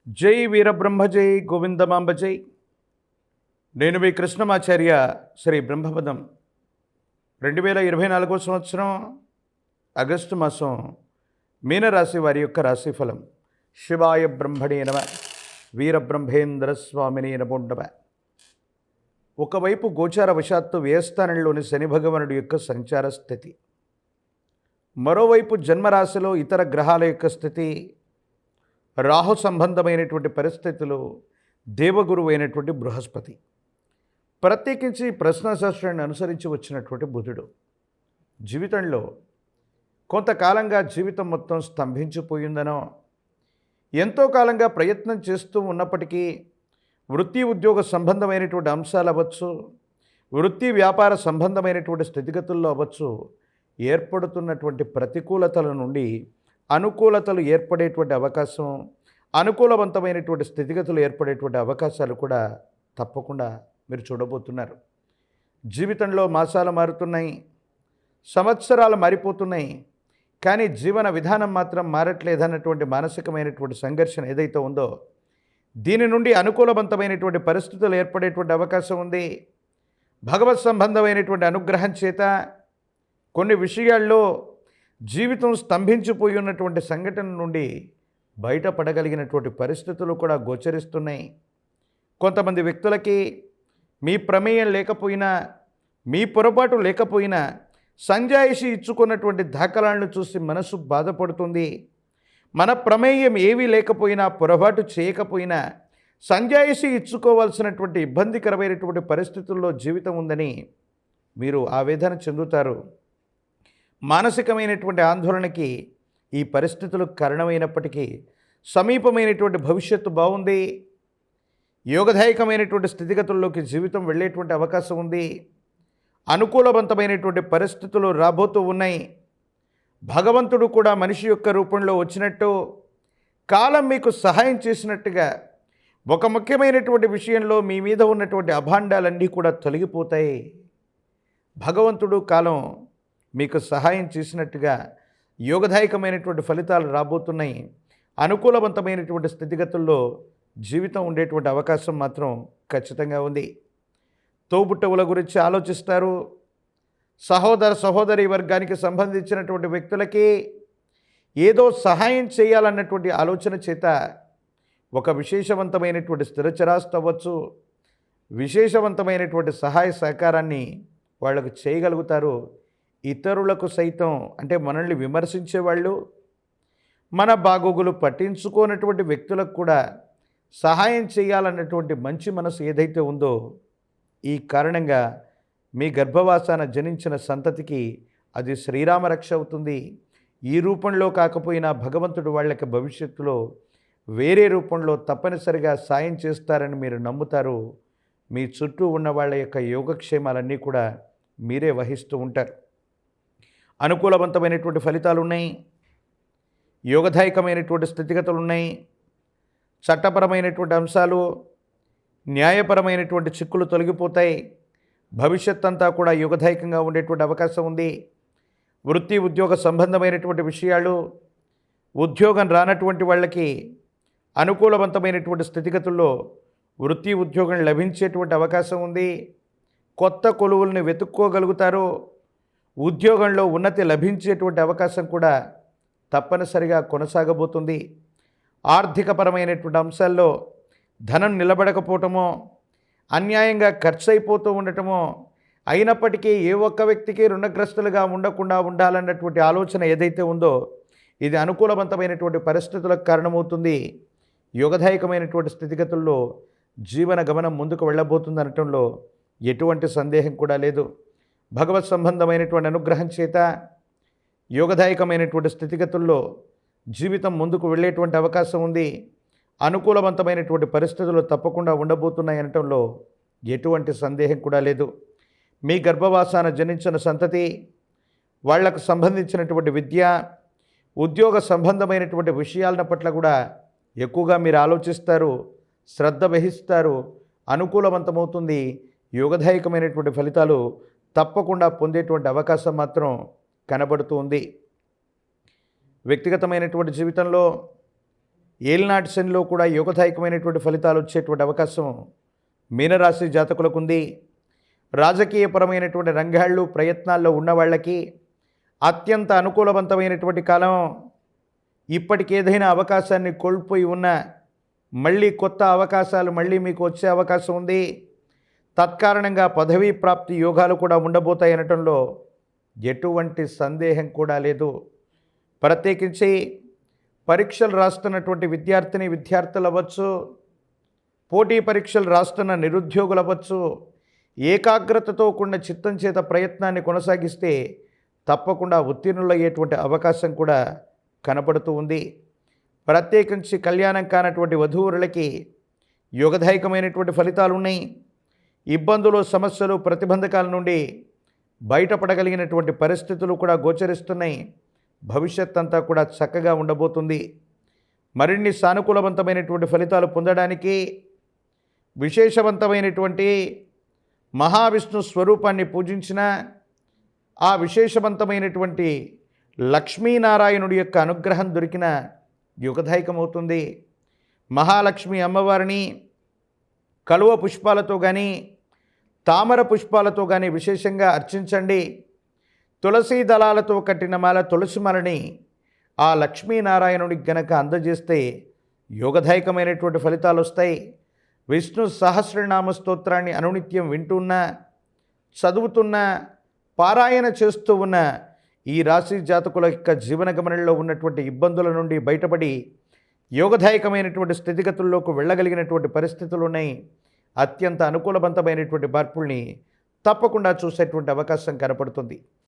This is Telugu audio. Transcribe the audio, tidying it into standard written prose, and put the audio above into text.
జై వీరబ్రహ్మ జై గోవిందమాంబ జై. నేను మీ కృష్ణమాచార్య. శ్రీ బ్రహ్మపదం 2024 సంవత్సరం ఆగస్టు మాసం మీనరాశి వారి యొక్క రాశిఫలం. శివాయ బ్రహ్మణే నమ. వీరబ్రహ్మేంద్ర స్వామిని నమోండమ. ఒకవైపు గోచార వశాత్తు వ్యయస్థానంలోని శని భగవానుడి యొక్క సంచార స్థితి, మరోవైపు జన్మరాశిలో ఇతర గ్రహాల యొక్క స్థితి, రాహు సంబంధమైనటువంటి పరిస్థితులు, దేవగురువు అయినటువంటి బృహస్పతి, ప్రత్యేకించి ప్రశ్నశాస్త్రాన్ని అనుసరించి వచ్చినటువంటి బుధుడు. జీవితంలో కొంతకాలంగా జీవితం మొత్తం స్తంభించిపోయిందనో, ఎంతో కాలంగా ప్రయత్నం చేస్తూ ఉన్నప్పటికీ వృత్తి ఉద్యోగ సంబంధమైనటువంటి అంశాలు అవ్వచ్చు, వృత్తి వ్యాపార సంబంధమైనటువంటి స్థితిగతుల్లో అవ్వచ్చు, ఏర్పడుతున్నటువంటి ప్రతికూలతల నుండి అనుకూలతలు ఏర్పడేటువంటి అవకాశం, అనుకూలవంతమైనటువంటి స్థితిగతులు ఏర్పడేటువంటి అవకాశాలు కూడా తప్పకుండా మీరు చూడబోతున్నారు. జీవితంలో మాసాలు మారుతున్నాయి, సంవత్సరాలు మారిపోతున్నాయి, కానీ జీవన విధానం మాత్రం మారట్లేదన్నటువంటి మానసికమైనటువంటి సంఘర్షణ ఏదైతే ఉందో, దీని నుండి అనుకూలవంతమైనటువంటి పరిస్థితులు ఏర్పడేటువంటి అవకాశం ఉంది. భగవత్ సంబంధమైనటువంటి అనుగ్రహం చేత కొన్ని విషయాల్లో జీవితం స్తంభించిపోయి ఉన్నటువంటి సంఘటన నుండి బయటపడగలిగినటువంటి పరిస్థితులు కూడా గోచరిస్తున్నాయి. కొంతమంది వ్యక్తులకి మీ ప్రమేయం లేకపోయినా, మీ పొరపాటు లేకపోయినా సంజాయిషి ఇచ్చుకున్నటువంటి దాఖలాలను చూసి మనసు బాధపడుతుంది. మన ప్రమేయం ఏమీ లేకపోయినా, పొరపాటు చేయకపోయినా సంజాయిషి ఇచ్చుకోవాల్సినటువంటి ఇబ్బందికరమైనటువంటి పరిస్థితుల్లో జీవితం ఉందని మీరు ఆవేదన చెందుతారు. మానసికమైనటువంటి ఆందోళనకి ఈ పరిస్థితులు కారణమైనప్పటికీ సమీపమైనటువంటి భవిష్యత్తు బాగుంది. యోగదాయకమైనటువంటి స్థితిగతుల్లోకి జీవితం వెళ్ళేటువంటి అవకాశం ఉంది. అనుకూలవంతమైనటువంటి పరిస్థితులు రాబోతూ ఉన్నాయి. భగవంతుడు కూడా మనిషి యొక్క రూపంలో వచ్చినట్టు, కాలం మీకు సహాయం చేసినట్టుగా ఒక ముఖ్యమైనటువంటి విషయంలో మీ మీద ఉన్నటువంటి అభాండాలన్నీ కూడా తొలగిపోతాయి. భగవంతుడు కాలం మీకు సహాయం చేసినట్టుగా యోగదాయకమైనటువంటి ఫలితాలు రాబోతున్నాయి. అనుకూలవంతమైనటువంటి స్థితిగతుల్లో జీవితం ఉండేటువంటి అవకాశం మాత్రం ఖచ్చితంగా ఉంది. తోబుట్టవుల గురించి ఆలోచిస్తారు. సహోదరి వర్గానికి సంబంధించినటువంటి వ్యక్తులకి ఏదో సహాయం చేయాలన్నటువంటి ఆలోచన చేత ఒక విశేషవంతమైనటువంటి స్థిరచరాస్తి అవ్వచ్చు, విశేషవంతమైనటువంటి సహాయ సహకారాన్ని వాళ్ళకు చేయగలుగుతారు. ఇతరులకు సైతం, అంటే మనల్ని విమర్శించేవాళ్ళు, మన బాగోగులు పట్టించుకోనటువంటి వ్యక్తులకు కూడా సహాయం చేయాలన్నటువంటి మంచి మనసు ఏదైతే ఉందో, ఈ కారణంగా మీ గర్భవాసాన జనించిన సంతతికి అది శ్రీరామ రక్ష అవుతుంది. ఈ రూపంలో కాకపోయినా భగవంతుడు వాళ్ళకి భవిష్యత్తులో వేరే రూపంలో తప్పనిసరిగా సాయం చేస్తారని మీరు నమ్ముతారు. మీ చుట్టూ ఉన్న వాళ్ళ యొక్క యోగక్షేమాలన్నీ కూడా మీరే వహిస్తూ ఉంటారు. అనుకూలవంతమైనటువంటి ఫలితాలు ఉన్నాయి. యోగదాయకమైనటువంటి స్థితిగతులు ఉన్నాయి. చట్టపరమైనటువంటి అంశాలు, న్యాయపరమైనటువంటి చిక్కులు తొలగిపోతాయి. భవిష్యత్ అంతా కూడా యోగదాయకంగా ఉండేటువంటి అవకాశం ఉంది. వృత్తి ఉద్యోగ సంబంధమైనటువంటి విషయాలు, ఉద్యోగం రానటువంటి వాళ్ళకి అనుకూలవంతమైనటువంటి స్థితిగతుల్లో వృత్తి ఉద్యోగం లభించేటువంటి అవకాశం ఉంది. కొత్త కొలువుల్ని వెతుక్కోగలుగుతారు. ఉద్యోగంలో ఉన్నతి లభించేటువంటి అవకాశం కూడా తప్పనిసరిగా కొనసాగబోతుంది. ఆర్థికపరమైనటువంటి అంశాల్లో ధనం నిలబడకపోవటమో, అన్యాయంగా ఖర్చు అయిపోతూ ఉండటమో, అయినప్పటికీ ఏ ఒక్క వ్యక్తికి రుణగ్రస్తులుగా ఉండకుండా ఉండాలన్నటువంటి ఆలోచన ఏదైతే ఉందో, ఇది అనుకూలవంతమైనటువంటి పరిస్థితులకు కారణమవుతుంది. యోగదాయకమైనటువంటి స్థితిగతుల్లో జీవన గమనం ముందుకు వెళ్ళబోతుంది అనటంలో ఎటువంటి సందేహం కూడా లేదు. భగవత్ సంబంధమైనటువంటి అనుగ్రహం చేత యోగదాయకమైనటువంటి స్థితిగతుల్లో జీవితం ముందుకు వెళ్ళేటువంటి అవకాశం ఉంది. అనుకూలవంతమైనటువంటి పరిస్థితులు తప్పకుండా ఉండబోతున్నాయి అనటంలో ఎటువంటి సందేహం కూడా లేదు. మీ గర్భవాసాన జనించిన సంతతి, వాళ్లకు సంబంధించినటువంటి విద్య, ఉద్యోగ సంబంధమైనటువంటి విషయాల పట్ల కూడా ఎక్కువగా మీరు ఆలోచిస్తారు, శ్రద్ధ వహిస్తారు. అనుకూలవంతమవుతుంది. యోగదాయకమైనటువంటి ఫలితాలు తప్పకుండా పొందేటువంటి అవకాశం మాత్రం కనబడుతూ ఉంది. వ్యక్తిగతమైనటువంటి జీవితంలో ఏలినాటి శనిలో కూడా యోగదాయకమైనటువంటి ఫలితాలు వచ్చేటువంటి అవకాశం మీనరాశి జాతకులకు ఉంది. రాజకీయపరమైనటువంటి రంగాళ్ళు ప్రయత్నాల్లో ఉన్న వాళ్ళకి అత్యంత అనుకూలవంతమైనటువంటి కాలం. ఇప్పటికేదైనా అవకాశాన్ని కోల్పోయి ఉన్న మళ్ళీ కొత్త అవకాశాలు మళ్ళీ మీకు వచ్చే అవకాశం ఉంది. తత్కారణంగా పదవీ ప్రాప్తి యోగాలు కూడా ఉండబోతాయి అనటంలో ఎటువంటి సందేహం కూడా లేదు. ప్రత్యేకించి పరీక్షలు రాస్తున్నటువంటి విద్యార్థులు అవ్వచ్చు, పోటీ పరీక్షలు రాస్తున్న నిరుద్యోగులు అవ్వచ్చు, ఏకాగ్రతతో కూడిన చిత్తం చేత ప్రయత్నాన్ని కొనసాగిస్తే తప్పకుండా ఉత్తీర్ణులయ్యేటువంటి అవకాశం కూడా కనపడుతూ ఉంది. ప్రత్యేకించి కళ్యాణం కానటువంటి వధూవరులకి యోగదాయకమైనటువంటి ఫలితాలు ఉన్నాయి. ఇబ్బందులు, సమస్యలు, ప్రతిబంధకాల నుండి బయటపడగలిగినటువంటి పరిస్థితులు కూడా గోచరిస్తున్నాయి. భవిష్యత్ అంతా కూడా చక్కగా ఉండబోతుంది. మరిన్ని సానుకూలవంతమైనటువంటి ఫలితాలు పొందడానికి విశేషవంతమైనటువంటి మహావిష్ణు స్వరూపాన్ని పూజించిన ఆ విశేషవంతమైనటువంటి లక్ష్మీనారాయణుడి యొక్క అనుగ్రహం దొరికిన యుగదాయకమవుతుంది. మహాలక్ష్మి అమ్మవారిని కలువ పుష్పాలతో కానీ తామర పుష్పాలతో కానీ విశేషంగా అర్చించండి. తులసీ దళాలతో కట్టిన మాల తులసిమాలని ఆ లక్ష్మీనారాయణుడికి గనక అందజేస్తే యోగదాయకమైనటువంటి ఫలితాలు వస్తాయి. విష్ణు సహస్రనామ స్తోత్రాన్ని అనునిత్యం వింటున్నా, చదువుతున్నా, పారాయణ చేస్తూ ఉన్న ఈ రాశి జాతకుల యొక్క జీవన గమనంలో ఉన్నటువంటి ఇబ్బందుల నుండి బయటపడి యోగదాయకమైనటువంటి స్థితిగతుల్లోకి వెళ్ళగలిగినటువంటి పరిస్థితులు ఉన్నాయి. అత్యంత అనుకూలవంతమైనటువంటి మార్పుల్ని తప్పకుండా చూసేటువంటి అవకాశం కనపడుతుంది.